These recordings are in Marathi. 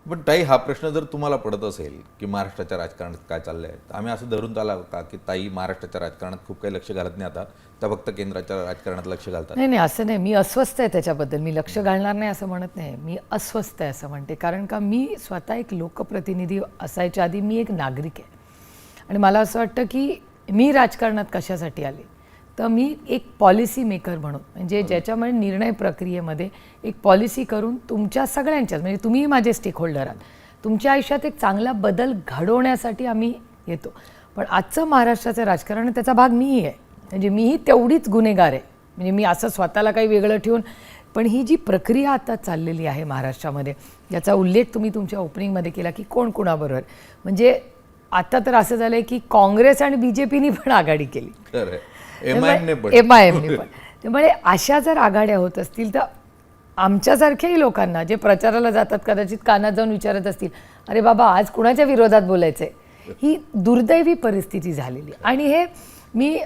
पण ताई, हा प्रश्न जर तुम्हाला पडत असेल की महाराष्ट्राच्या राजकारणात काय चाललंय, तर आम्ही असं धरून चाला का की ताई महाराष्ट्राच्या राजकारणात खूप काही लक्ष घालत नाही आता, त्या फक्त केंद्राच्या राजकारणात लक्ष घालतात? नाही नाही, असं नाही. मी अस्वस्थ आहे त्याच्याबद्दल. मी लक्ष घालणार नाही असं म्हणत नाही. मी अस्वस्थ आहे असं म्हणते. कारण का मी स्वतः एक लोकप्रतिनिधी असायच्या आधी मी एक नागरिक आहे. आणि मला असं वाटतं की मी राजकारणात कशासाठी आले, तर मी एक पॉलिसी मेकर म्हणून, म्हणजे ज्याच्यामुळे निर्णय प्रक्रियेमध्ये एक पॉलिसी करून तुमच्या सगळ्यांच्याच, म्हणजे तुम्हीही माझे स्टेक होल्डर आहात, तुमच्या आयुष्यात एक चांगला बदल घडवण्यासाठी आम्ही येतो. पण आजचं महाराष्ट्राचं राजकारण त्याचा भाग मीही आहे. म्हणजे मीही तेवढीच गुन्हेगार आहे. म्हणजे मी असं स्वतःला काही वेगळं ठेवून, पण ही जी प्रक्रिया आता चाललेली आहे महाराष्ट्रामध्ये, याचा उल्लेख तुम्ही तुमच्या ओपनिंगमध्ये केला की कोण कोणाबरोबर, म्हणजे आता तर असं झालं आहे की काँग्रेस आणि BJPनी पण आघाडी केली, MIMने पण. त्यामुळे अशा जर आघाड्या होत असतील तर आमच्यासारख्याही लोकांना जे प्रचाराला जातात कदाचित कानात जाऊन विचारत असतील, अरे बाबा आज कुणाच्या विरोधात बोलायचं आहे. ही दुर्दैवी परिस्थिती झालेली. आणि हे मी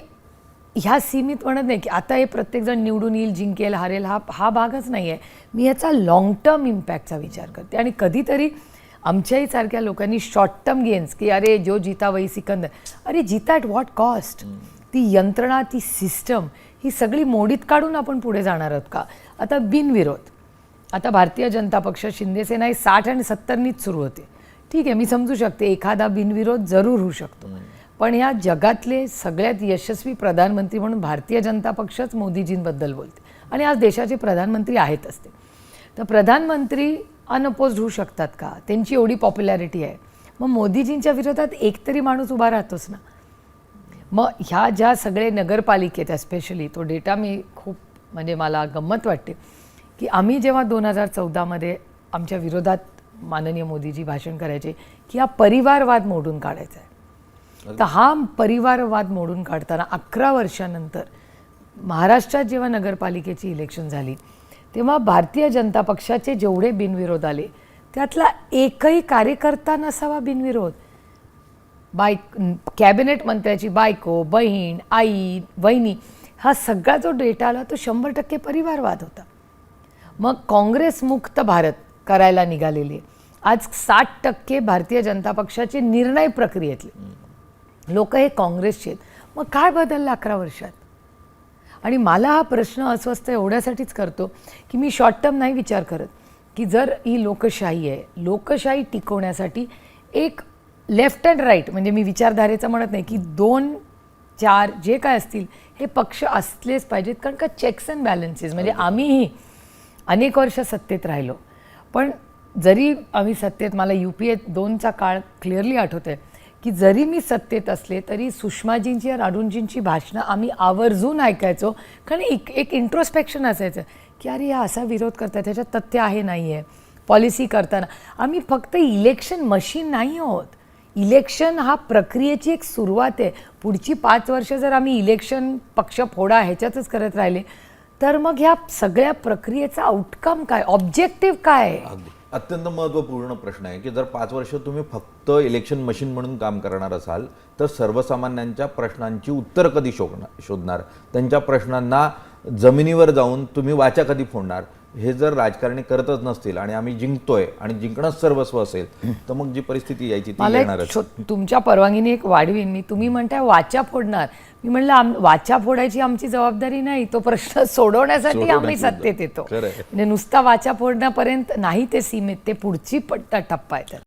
ह्या सीमित म्हणत नाही की आता हे प्रत्येकजण निवडून येईल, जिंकेल, हारेल, हा भागच नाही आहे. मी याचा लाँग टर्म इम्पॅक्टचा विचार करते. आणि कधीतरी आमच्याही सारख्या लोकांनी शॉर्ट टर्म गेन्स की अरे जो जीता वही सिकंदर, अरे जीता ॲट व्हॉट कॉस्ट? ती यंत्रणा, ती सिस्टम ही सगळी मोडीत काढून आपण पुढे जाणार आहोत का? आता बिनविरोध, आता भारतीय जनता पक्ष, शिंदेसेना ही 60 आणि 70नीच सुरू होते. ठीक आहे, मी समजू शकते एखादा बिनविरोध जरूर होऊ शकतो. पण या जगातले सगळ्यात यशस्वी प्रधानमंत्री म्हणून भारतीय जनता पक्षच मोदीजींबद्दल बोलते. आणि आज देशाचे प्रधानमंत्री आहेत असते. तर प्रधानमंत्री अनअपोज्ड होऊ शकतात का? त्यांची एवढी पॉप्युलॅरिटी आहे. मग मोदीजींच्या विरोधात एकतरी माणूस उभा राहतोच ना. मग ह्या ज्या सगळे नगरपालिकेत स्पेशली तो डेटा मी खूप, म्हणजे मला गंमत वाटते की आम्ही जेव्हा 2014मध्ये आमच्या विरोधात माननीय मोदीजी भाषण करायचे की हा परिवारवाद मोडून काढायचा आहे. तर हा परिवारवाद मोडून काढताना 11 वर्षानंतर महाराष्ट्रात जेव्हा नगरपालिकेची इलेक्शन झाली तेव्हा भारतीय जनता पक्षाचे जेवढे बिनविरोध आले त्यातला एकही कार्यकर्ता नसावा बिनविरोध. कॅबिनेट मंत्र्याची बायको, बहीण, आई, वहिनी, हा सगळा जो डेटा आला तो 100% परिवारवाद होता. मग काँग्रेस मुक्त भारत करायला निघालेली आज 60% भारतीय जनता पक्षाचे निर्णय प्रक्रियेतले लोक हे काँग्रेसचे आहेत. मग काय बदललं 11 वर्षात? आणि मला हा प्रश्न अस्वस्थ एवढ्यासाठीच करतो की मी शॉर्ट टर्म नाही विचार करत की जर ही लोकशाही आहे, लोकशाही टिकवण्यासाठी एक लेफ्ट अँड राईट, म्हणजे मी विचारधारेचं म्हणत नाही की 2-4 जे काय असतील हे पक्ष असलेच पाहिजेत. कारण का चेक्स अँड बॅलन्सेस, म्हणजे आम्हीही अनेक वर्ष सत्तेत राहिलो, पण जरी आम्ही सत्तेत, मला UPA 2चा काळ क्लिअरली आठवत आहे की जरी मी सत्तेत असले तरी सुषमाजींची या राडूंजींची भाषणं आम्ही आवर्जून ऐकायचो. कारण एक इंट्रोस्पेक्शन असायचं की अरे हा असा विरोध करतात, त्याच्यात तथ्य आहे नाही आहे. पॉलिसी करताना आम्ही फक्त इलेक्शन मशीन नाही आहोत. इलेक्शन हा प्रक्रियेची एक सुरुवात आहे. पुढची 5 वर्ष जर आम्ही इलेक्शन पक्ष फोडा ह्याच्यातच करत राहिले तर मग ह्या सगळ्या प्रक्रियेचा आउटकम काय, ऑब्जेक्टिव्ह काय आहे? अत्यंत महत्त्वपूर्ण प्रश्न आहे की जर 5 वर्ष तुम्ही फक्त इलेक्शन मशीन म्हणून काम करणार असाल तर सर्वसामान्यांच्या प्रश्नांची उत्तर कधी शोधणार, त्यांच्या प्रश्नांना जमिनीवर जाऊन तुम्ही वाचा कधी फोडणार? हे जर राजकारणी करतच नसतील आणि आम्ही जिंकतोय आणि जिंकणंच सर्वस्व असेल तर मग जी परिस्थिती यायची ती येणारच. तुमच्या परवानगीने एक वाढवीन मी. तुम्ही म्हणताय वाचा फोडणार, मी म्हणलं वाचा फोडायची आमची जबाबदारी नाही, तो प्रश्न सोडवण्यासाठी आम्ही सत्तेत येतो. म्हणजे नुसता वाचा फोडण्यापर्यंत नाही ते सीमित, ते पुढची टप्पा आहे.